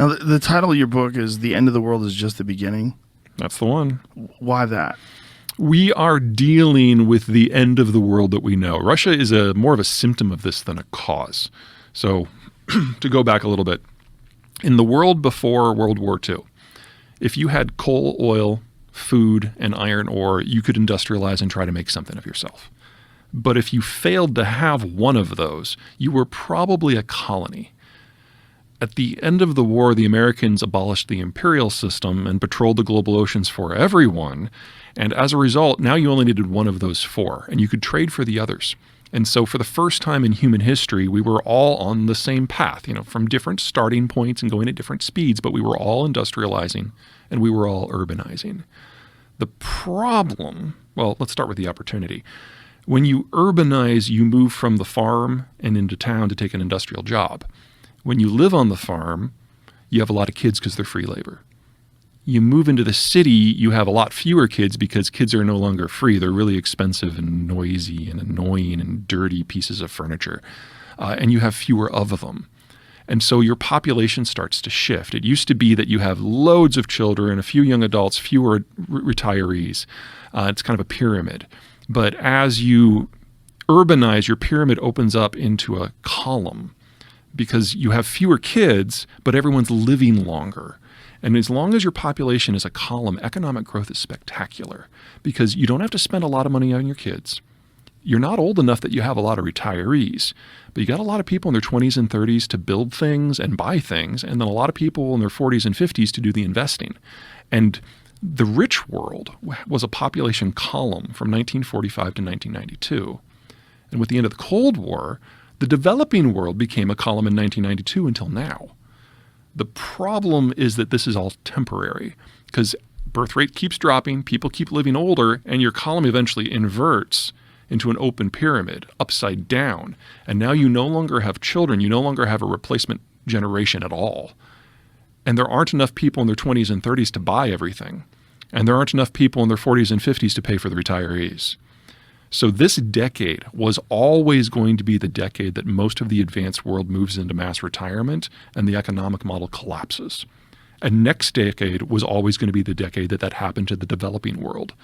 Now, the title of your book is "The End of the World is Just the Beginning." That's the one. Why that? We are dealing with the end of the world that we know. Russia is more of a symptom of this than a cause. So to go back a little bit, in the world before World War II, if you had coal, oil, food, and iron ore, you could industrialize and try to make something of yourself. But if you failed to have one of those, you were probably a colony. At the end of the war, the Americans abolished the imperial system and patrolled the global oceans for everyone. And as a result, now you only needed one of those four, and you could trade for the others. And so for the first time in human history, we were all on the same path, from different starting points and going at different speeds, but we were all industrializing and we were all urbanizing. The problem, well, let's start with the opportunity. When you urbanize, you move from the farm and into town to take an industrial job. When you live on the farm, you have a lot of kids because they're free labor. You move into the city, you have a lot fewer kids because kids are no longer free. They're really expensive and noisy and annoying and dirty pieces of furniture. And you have fewer of them. And so your population starts to shift. It used to be that you have loads of children, a few young adults, fewer retirees. It's kind of a pyramid. But as you urbanize, your pyramid opens up into a column because you have fewer kids, but everyone's living longer. And as long as your population is a column, economic growth is spectacular because you don't have to spend a lot of money on your kids. You're not old enough that you have a lot of retirees, but you got a lot of people in their 20s and 30s to build things and buy things, and then a lot of people in their 40s and 50s to do the investing. And the rich world was a population column from 1945 to 1992. And with the end of the Cold War, the developing world became a column in 1992 until now. The problem is that this is all temporary because birth rate keeps dropping, people keep living older, and your column eventually inverts into an open pyramid, upside down. And now you no longer have children, you no longer have a replacement generation at all. And there aren't enough people in their 20s and 30s to buy everything. And there aren't enough people in their 40s and 50s to pay for the retirees. So this decade was always going to be the decade that most of the advanced world moves into mass retirement and the economic model collapses. And next decade was always going to be the decade that happened to the developing world.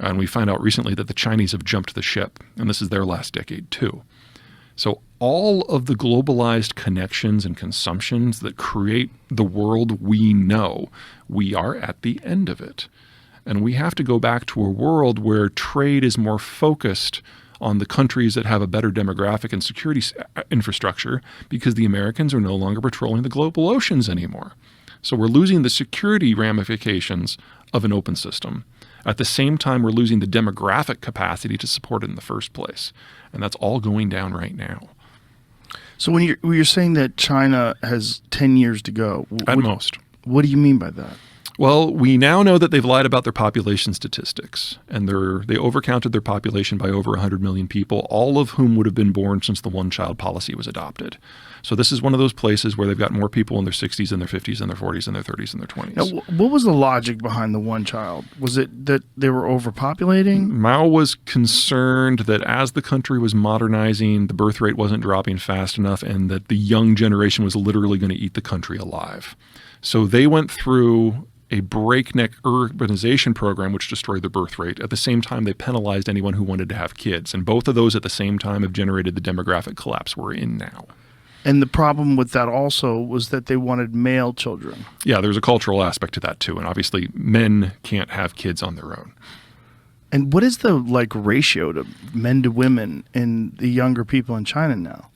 And we find out recently that the Chinese have jumped the ship, and this is their last decade too. So all of the globalized connections and consumptions that create the world we know, we are at the end of it. And we have to go back to a world where trade is more focused on the countries that have a better demographic and security infrastructure because the Americans are no longer patrolling the global oceans anymore. So we're losing the security ramifications of an open system. At the same time, we're losing the demographic capacity to support it in the first place. And that's all going down right now. So when you're saying that China has 10 years to go, at most. What do you mean by that? Well, we now know that they've lied about their population statistics, and they overcounted their population by over 100 million people, all of whom would have been born since the one-child policy was adopted. So this is one of those places where they've got more people in their 60s and their 50s and their 40s and their 30s and their 20s. Now, what was the logic behind the one child? Was it that they were overpopulating? Mao was concerned that as the country was modernizing, the birth rate wasn't dropping fast enough and that the young generation was literally going to eat the country alive. So they went through a breakneck urbanization program which destroyed the birth rate. At the same time, they penalized anyone who wanted to have kids. And both of those at the same time have generated the demographic collapse we're in now. And the problem with that also was that they wanted male children. Yeah, there's a cultural aspect to that too. And obviously, men can't have kids on their own. And what is the ratio to men to women in the younger people in China now?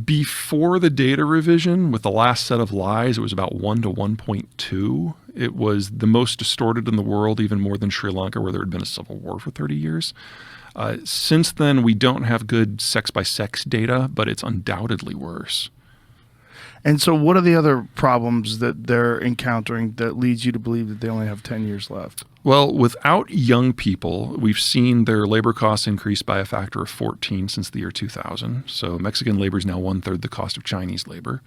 Before the data revision, with the last set of lies, it was about 1 to 1.2. It was the most distorted in the world, even more than Sri Lanka, where there had been a civil war for 30 years. Since then, we don't have good sex-by-sex data, but it's undoubtedly worse. And so what are the other problems that they're encountering that leads you to believe that they only have 10 years left? Well, without young people, we've seen their labor costs increase by a factor of 14 since the year 2000. So Mexican labor is now 1/3 the cost of Chinese labor.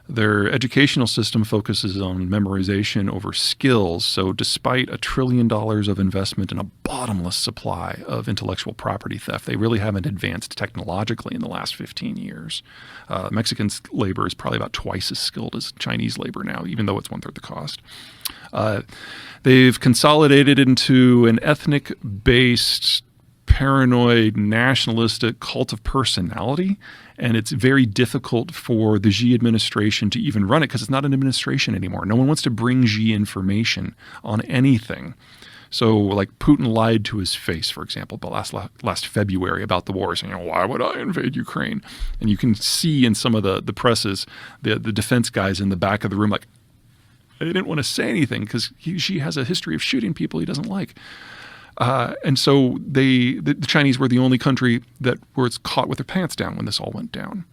Their educational system focuses on memorization over skills. So despite $1 trillion of investment in a bottomless supply of intellectual property theft, they really haven't advanced technologically in the last 15 years. Mexican labor is probably about twice as skilled as Chinese labor now, even though it's one-third the cost. They've consolidated into an ethnic-based, paranoid, nationalistic cult of personality, and it's very difficult for the Xi administration to even run it because it's not an administration anymore. No one wants to bring Xi information on anything. So, like, Putin lied to his face, for example, but last February about the war, saying, why would I invade Ukraine? And you can see in some of the presses, the defense guys in the back of the room, like, they didn't want to say anything because Xi has a history of shooting people he doesn't like. And so the Chinese were the only country that was caught with their pants down when this all went down.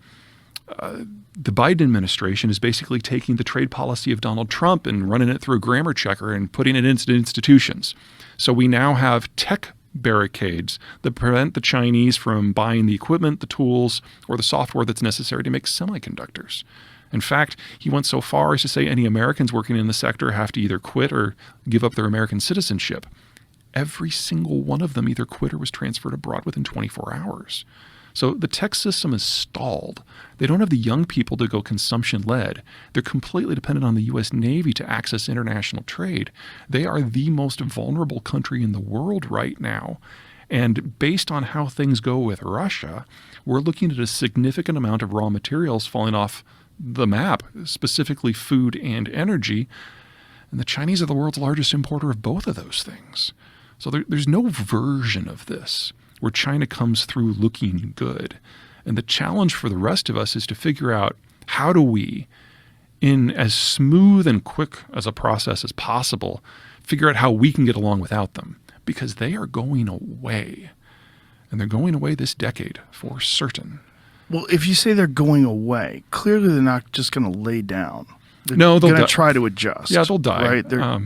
The Biden administration is basically taking the trade policy of Donald Trump and running it through a grammar checker and putting it into institutions. So we now have tech barricades that prevent the Chinese from buying the equipment, the tools, or the software that's necessary to make semiconductors. In fact, he went so far as to say any Americans working in the sector have to either quit or give up their American citizenship. Every single one of them either quit or was transferred abroad within 24 hours. So the tech system is stalled. They don't have the young people to go consumption-led. They're completely dependent on the U.S. Navy to access international trade. They are the most vulnerable country in the world right now. And based on how things go with Russia, we're looking at a significant amount of raw materials falling off the map, specifically food and energy. And the Chinese are the world's largest importer of both of those things. So there's no version of this where China comes through looking good. And the challenge for the rest of us is to figure out how do we, in as smooth and quick as a process as possible, figure out how we can get along without them. Because they are going away. And they're going away this decade for certain. Well, if you say they're going away, clearly they're not just going to lay down. They're No, they'll going to die. try to adjust. Yeah, they'll die. Right?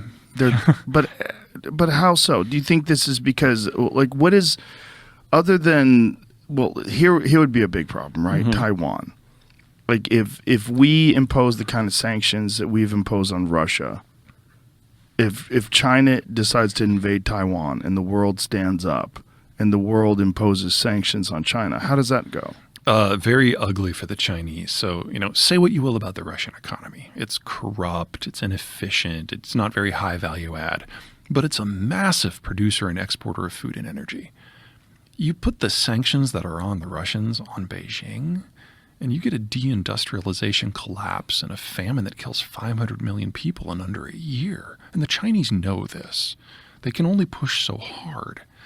But how so? Do you think this is because, like, what is, other than, well, here would be a big problem, right? Taiwan. Like, if we impose the kind of sanctions that we've imposed on Russia, if China decides to invade Taiwan and the world stands up and the world imposes sanctions on China, how does that go? Very ugly for the Chinese. So, say what you will about the Russian economy. It's corrupt, it's inefficient, it's not very high value add, but it's a massive producer and exporter of food and energy. You put the sanctions that are on the Russians on Beijing, and you get a deindustrialization collapse and a famine that kills 500 million people in under a year. And the Chinese know this. They can only push so hard.